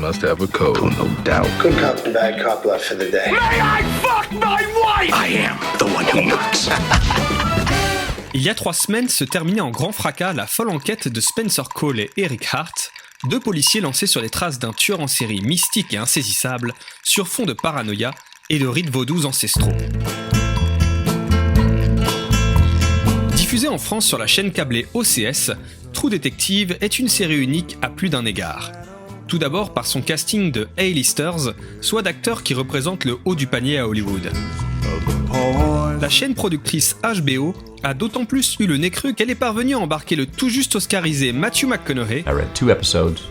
must have a code. Oh, no doubt. Good cop and bad cop left for the day. May I fuck my wife? I am the one who knocks. Il y a 3 semaines se terminait en grand fracas la folle enquête de Spencer Cole et Eric Hart, 2 policiers lancés sur les traces d'un tueur en série mystique et insaisissable sur fond de paranoïa et de rites vaudous ancestraux. Diffusée en France sur la chaîne câblée OCS, True Detective est une série unique à plus d'un égard. Tout d'abord par son casting de A-listers, soit d'acteurs qui représentent le haut du panier à Hollywood. La chaîne productrice HBO a d'autant plus eu le nez creux qu'elle est parvenue à embarquer le tout juste oscarisé Matthew McConaughey. I read 2 episodes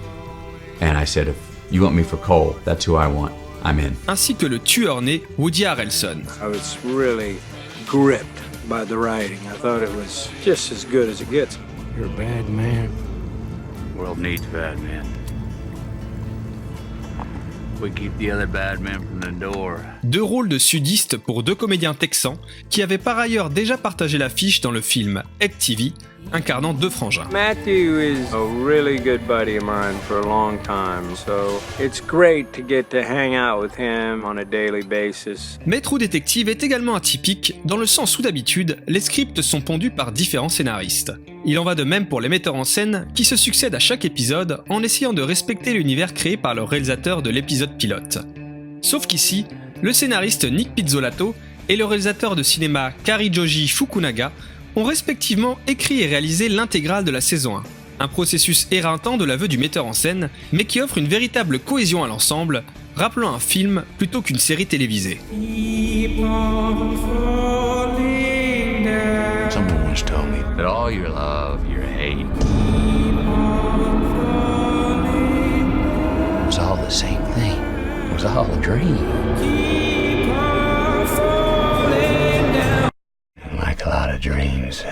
and I said, if you want me for Cole, that's who I want. I'm in. Ainsi que le tueur né Woody Harrelson. I was really gripped by the writing. I thought it was just as good as it gets. You're a bad man. The world needs bad men. We keep the other bad men from the door. 2 rôles de sudistes pour 2 comédiens texans qui avaient par ailleurs déjà partagé l'affiche dans le film Egg TV, incarnant 2 frangins. Matthew is a really good buddy of mine for a long time, so it's great to get to hang out with him on a daily basis. Mais True Detective est également atypique, dans le sens où d'habitude, les scripts sont pondus par différents scénaristes. Il en va de même pour les metteurs en scène qui se succèdent à chaque épisode en essayant de respecter l'univers créé par le réalisateur de l'épisode pilote. Sauf qu'ici, le scénariste Nick Pizzolatto et le réalisateur de cinéma Karijoji Fukunaga ont respectivement écrit et réalisé l'intégrale de la saison 1. Un processus éreintant de l'aveu du metteur en scène, mais qui offre une véritable cohésion à l'ensemble, rappelant un film plutôt qu'une série télévisée. Someone once told me That all your love, your hate, it was all the same thing. It was all a dream. And like a lot of dreams,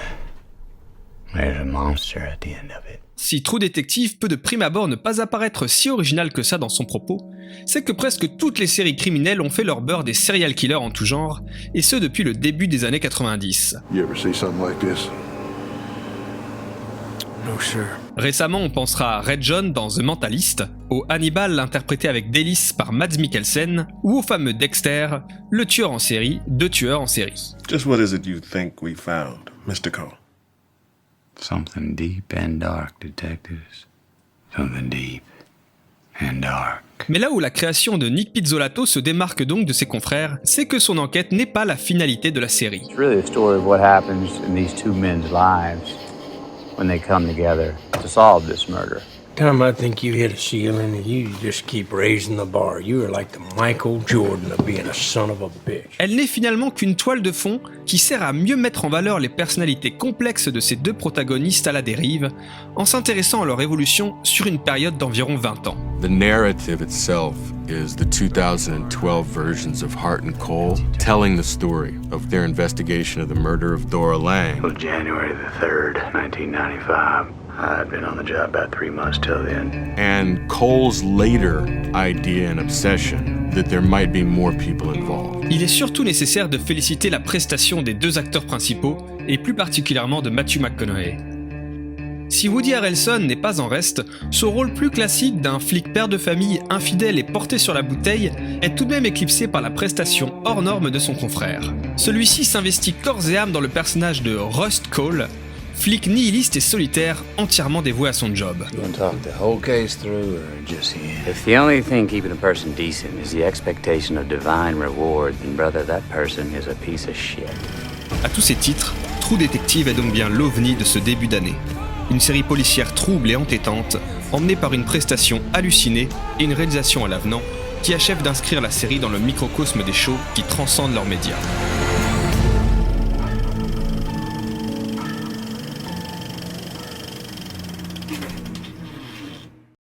there's a monster at the end of it. Si True Detective peut de prime abord ne pas apparaître si original que ça dans son propos, c'est que presque toutes les séries criminelles ont fait leur beurre des serial killers en tout genre, et ce depuis le début des années 90. You ever see something like this? No, sir. Récemment, on pensera à Red John dans The Mentalist, au Hannibal interprété avec délice par Mads Mikkelsen, ou au fameux Dexter, le tueur en série, 2 tueurs en série. Just what is it you think we found, Mr. Cole? Something deep and dark, detectives. Something deep and dark. Mais là où la création de Nick Pizzolatto se démarque donc de ses confrères, c'est que son enquête n'est pas la finalité de la série. it's really a story of what happens in these 2 men's lives when they come together to solve this murder. Tom, I think you hit a ceiling and you just keep raising the bar. You are like the Michael Jordan of being a son of a bitch. Elle n'est finalement qu'une toile de fond qui sert à mieux mettre en valeur les personnalités complexes de ces 2 protagonistes à la dérive, en s'intéressant à leur évolution sur une période d'environ 20 ans. The narrative itself is the 2012 versions of Hart and Cole telling the story of their investigation of the murder of Dora Lang. Well, January the 3rd, 1995. I'd been on the job about 3 months till then. And Cole's later idea and obsession that there might be more people involved. Il est surtout nécessaire de féliciter la prestation des 2 acteurs principaux, et plus particulièrement de Matthew McConaughey. Si Woody Harrelson n'est pas en reste, son rôle plus classique d'un flic père de famille infidèle et porté sur la bouteille est tout de même éclipsé par la prestation hors norme de son confrère. Celui-ci s'investit corps et âme dans le personnage de Rust Cole, flic nihiliste et solitaire, entièrement dévoué à son job. You want to talk the whole case through or just the end? If the only thing keeping a person decent is the expectation of divine reward, then brother, that person is a piece of shit. À tous ces titres, True Detective est donc bien l'ovni de ce début d'année. Une série policière trouble et entêtante, emmenée par une prestation hallucinée et une réalisation à l'avenant, qui achève d'inscrire la série dans le microcosme des shows qui transcendent leurs médias.